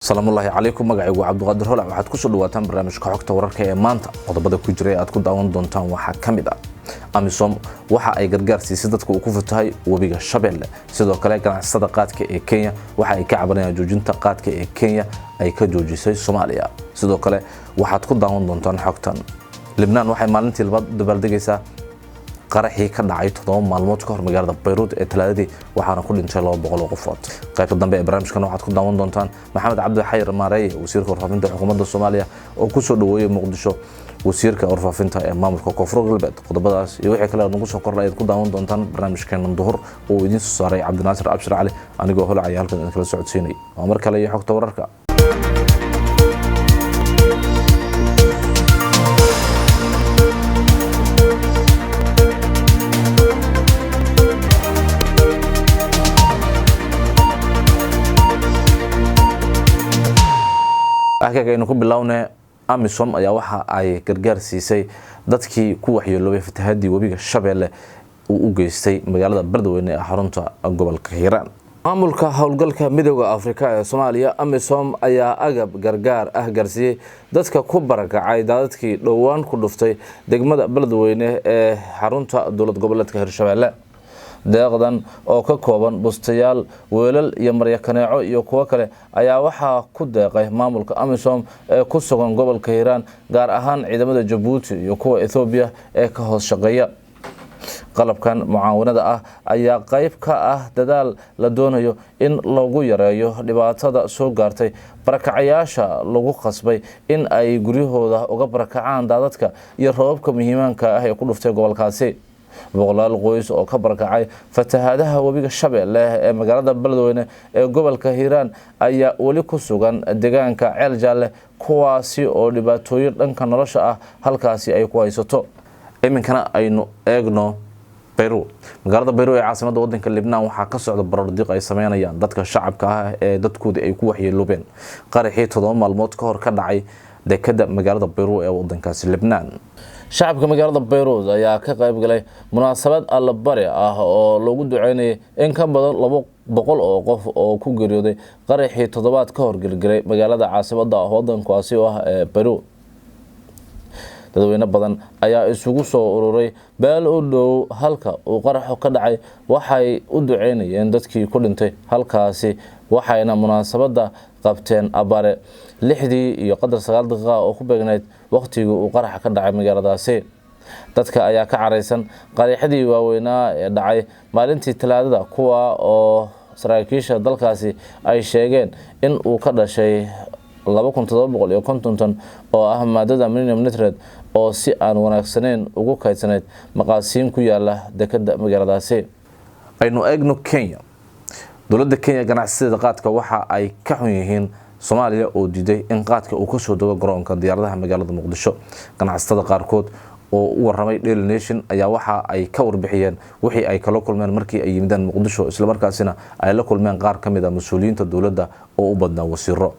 السلام الله عليكم magacaygu Cabduqaadir Holac waxaad ku soo dhawaataan barnaamijka xogta wararka ee maanta qodobada ku jiray aad ku daawan doontaan waxa kamid ah Amisom waxa ay gargaar siisay dadka uu ku fatahay wabiga Shabeelle sidoo kale ganacsatada qaadka ee Kenya waxa ay ka cabanayaan joojinta qaadka ee Kenya ay ka joojisay Soomaaliya sidoo kale waxaad ku daawan doontaan xogtan Lebanon waxay maalintii labaad dabaaldegaysaa qaraxii ka dhacay 7 maalmood ka hor magaalada Beirut ee Talaadadii waxaana ku dhintay 200 qofood qaybta dambe ee barnaamijkan waxaad ku daawan doontaan Maxamed Cabdi Xayir Maareey wasiirka warfaafinta xukuumadda Soomaaliya oo ku soo dhaweeyay Muqdisho wasiirka warfaafinta ee maamulka Koonfur Galbeed qodobadaas iyo wixii kale nagu soo kordhay ku daawan doontaan barnaamijkan duhur oo idin soo saaray Cabdinaasir Abshir Cali anigoo Holac ayaa halkan kala socodsiinay waa mar kale iyo xogta wararka Akagaynu ku bilawnay Amisom ayaa waxa ay gargaar siisay dadkii ku waxyeeloobay fatahaadii wabiga Shabeelle uu u geystay magaalada Beledweyne ee xarunta gobolka Hiiraan. Maamulka howlgalka Midowga Afrika ee Soomaaliya Amisom ayaa agab gargaar ah gaarsiiyay dadka ku barakacay dadkii dhowaan ku dhuftay degmada Beledweyne ee xarunta dowlad goboleedka Hirshabeelle. deeqdan oo ka kooban bustayaal weelal iyo maryaakaneeco iyo kuwa kale ayaa waxa ku deeqay maamulka Amisom ee ku sugan gobolka Hiiraan gaar ahaan ciidamada Djibouti iyo kuwa Ethiopia ee ka hoos shaqeeya qalabkan mucaawanada ah ayaa qayb ka ah dadaal la doonayo in lagu yareeyo dhibaatada soo gaartay barakacayaasha lagu qasbay in ay guryahooda uga barakacaan daadadka iyo roobabka muhiimka ah ee ku dhuftay gobolkaasi boqolaal qoys oo ka barakacay fatahaadaha wabiga Shabeelle ee magaalada Beledweyne ee gobolka Hiiraan ayaa wali ku sugan deegaanka Ceel Jaalle kuwaasi oo dhibaatooyin dhanka nolosha ah halkaasi ay ku haysato iminkana aynu eegno Beirut magaalada Beirut ee caasimadda waddanka Lebanon waxa ka socda baroordiiq ay sameynayaan dadka shacabka ah ee dadkooda ay ku waxyeeloobeen qaraxii 7 maalmood ka hor ka dhacay dekedda magaalada Beirut ee waddankaasi Lebanon shacabka magaalada Beirut ayaa ka qayb galay munaasabad allabari ah oo lagu duceynayay in ka badan 200 oo qof oo ku geeriyooday qaraxii 7 ka hor galgalay magaalada caasimadda waddankaasi oo ah Beirut dadweyne badan ayaa isugu soo ururay beel u dhow halka uu qaraxu ka dhacay waxay u duceynayeen dadkii ku dhintay halkaasi waxayna munaasabada qabteen abare 6 iyo qadar 9 daqiiqo oo ku beegnayd waqtigii uu qaraxa ka dhacay magaaladaasi dadka ayaa ka careysan qaraxadii waaweynaa ee dhacay maalintii Talaadada kuwa oo saraakiisha dalkaasi ay sheegeen in uu ka dhashay 2750 tan oo ah maadada ammonium nitrate oo si aan wanaagsaneyn ugu kaydsaneyd maqaasiin ku yaala dekedda magaaladaasi aynu eegno Kenya dowladda Kenya ganacsiga qaadka waxa ay ka xun yihiin Soomaaliya oo diiday in qaadka uu ka soo dago garoonka diyaaradaha magaalada Muqdisho ganacsatada qaarkood oo u waramay Daily Nation ayaa waxa ay ka warbixiyeen wixii ay kala kulmeen markii ay yimideen Muqdisho isla markaasina ay la kulmeen qaar kamid ah mas'uuliyiinta dowladda oo u badnaa wasiiro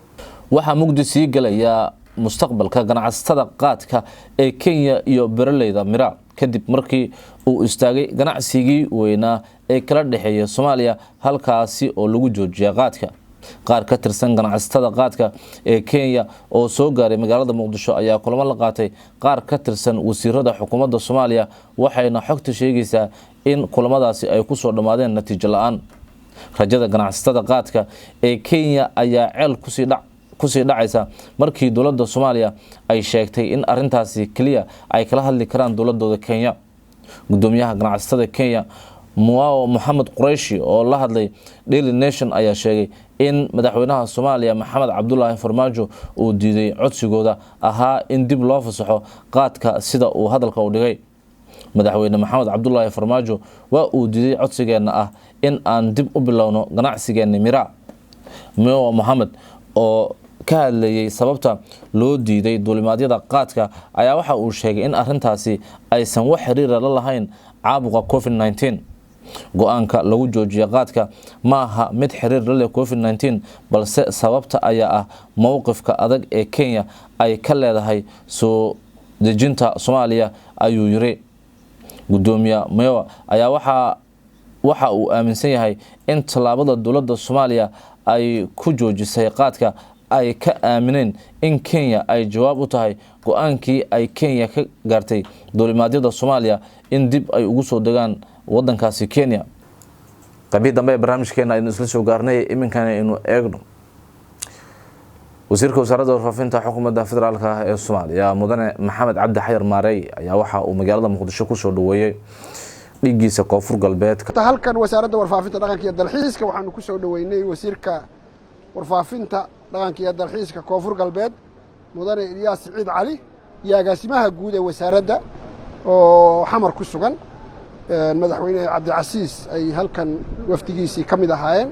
waxa Muqdisho galaya mustaqbalka ganacsatada qaadka ee Kenya iyo beeraleyda mira kadib markii uu istaagay ganacsigii weynaa ee kala dhaxeeyay Soomaaliya halkaasi oo lagu joojiyay qaadka qaar ka tirsan ganacsatada qaadka ee Kenya oo soo gaaray magaalada Muqdisho ayaa kulamo la qaatay qaar ka tirsan wasiirada xukuumadda Soomaaliya waxayna xogta sheegaysaa in kulamadaasi ay ku soo dhamaadeen natiijo la'aan rajada ganacsatada qaadka ee Kenya ayaa ceel kusii dhacaysa markii dowladda Soomaaliya ay sheegtay in arintaasi kaliya ay kala hadli karaan dowladooda Kenya gudoomiyaha ganacsatada Kenya Muao Mohamed Qurayshi oo la hadlay Daily Nation ayaa sheegay in madaxweynaha Soomaaliya Maxamed Cabdullaahi Farmaajo uu diiday codsigooda ahaa in dib loo fasaxo qaadka sida uu hadalka u dhigay madaxweyne Maxamed Cabdullaahi Farmaajo waa uu diiday codsigeena ah in aan dib u bilowno ganacsigeena mira Muao Mohamed oo ka hadlayay sababta loo diiday duulimaadyada qaadka ayaa waxa uu sheegay in arintaasi aysan wax xiriir la lahayn caabuqa COVID-19 go'aanka lagu joojiyo qaadka ma aha mid xiriir la leh COVID-19 balse sababta ayaa ah mowqifka adag ee Kenya ay ka leedahay soo dejinta Soomaaliya ayuu yiri gudoomiyaha Mayo ayaa waxa uu aaminsan yahay in talaabada dowladda Soomaaliya ay ku joojisay qaadka ay ka aamineen in Kenya ay jawaab u tahay go'aankii ay Kenya ka gaartay duulimaadyada Soomaaliya in dib ay ugu soo degaan wadankaasi Kenya. qaybtii dambe barnaamijkeena aynu isla soo gaarnay iminkana inuu eegno wasiirka wasaaradda warfaafinta xukuumadda federaalka ee Soomaaliya mudane Maxamed Cabdi Xayir Maarey ayaa waxa uu magaalada Muqdisho ku soo dhaweeyay dhigiisa Koonfur Galbeed. halkan wasaaradda warfaafinta dhaqanka iyo dalxiiska waxaanu ku soo dhaweynay wasiirka warfaafinta dhaqanka iyo dalxiiska Koonfur Galbeed mudane Ilyas Saciid Cali iyo agaasimaha guud ee wasaaradda oo xamar ku sugan madaxweyne Cabdi Casiis ay halkan wafdigiisii ka mid ahaayeen.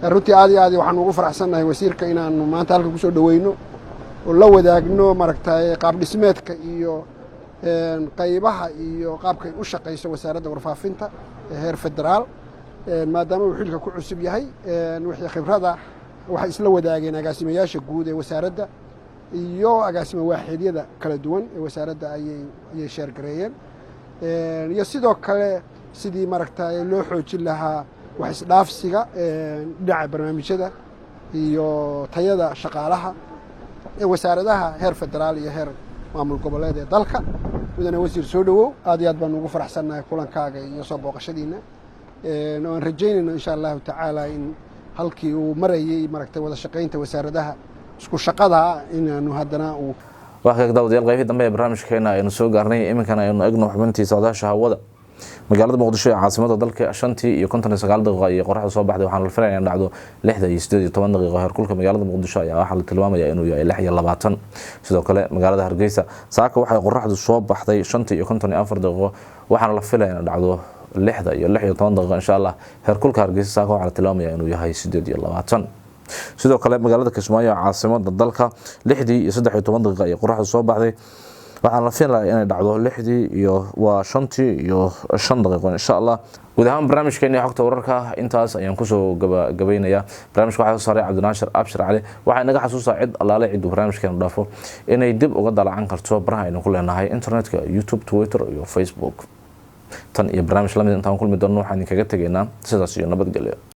runtii aad iyo aad waxaan ugu faraxsanahay wasiirka inaanu maanta halkan ku soo dhaweyno oo la wadaagno maragtay qaab dhismeedka iyo qaybaha iyo qaabkay u shaqeyso wasaaradda warfaafinta heer federaal maadaama uu xilka ku cusub yahay wixii khibrada waxay isla wadaageen agaasimayaasha guud ee wasaaradda iyo agaasimo waaxeedyada kala duwan ee wasaaradda ayay sheer gareeyeen iyo sidoo kale sidii maragtay loo xoojin lahaa wax isdhaafsiga dhinaca barnaamijyada iyo tayada shaqaalaha ee wasaaradaha heer federaal iyo heer maamul goboleed ee dalka. mudane wasiir soo dhawow aad iyo aad baan ugu faraxsanahay kulankaaga iyo soo booqashadiina aan rajaynayno insha allahu tacaala in halkii uu marayay maragtay wada shaqaynta wasaaradaha isku shaqada inaanu haddana uu waxa daawadayaal qaybtii dambe ee barnaamijkeena aynu soo gaarnay iminkana aynu eegno xubintii socdaasha hawada magaalada Muqdisho ee caasimada dalka 5:59 daqiiqo iyo qoraxda soo baxday waxaan la filayaa in dhacdo 6:18 daqiiqo heerkulka magaalada Muqdisho ayaa waxa la tilmaamayaa inuu yahay 6:20 sidoo kale magaalada Hargeysa saaka waxay qoraxdu soo baxday 5:54 daqiiqo waxaan la filayaa in dhacdo 6:16 daqiiqo insha Allah heerkulka Hargeysa saaka waxa la tilmaamayaa inuu yahay 8:20 sidoo kale magaalada Kismaayo ee caasimada dalka 6:13 daqiiqo ay qoraxdu soo baxday waxaan la filayaa inay dhacdo 6:05 daqiiqo insha Allah. guud ahaan barnaamijkeena xogta wararka intaas ayaan ku soo gabaynayaa. barnaamijka waxa soo saaray Cabdinaasir Abshir Cali waxa inaga xasuusaa cid allaale cid barnaamijkeena dhaafo inay dib uga dalacan karto baraha aynu ku leenahay internetka YouTube Twitter iyo Facebook tan iyo barnaamij lamid intaan kulmi doono waxaan kaga tageynaa sidaas iyo nabadgelyo.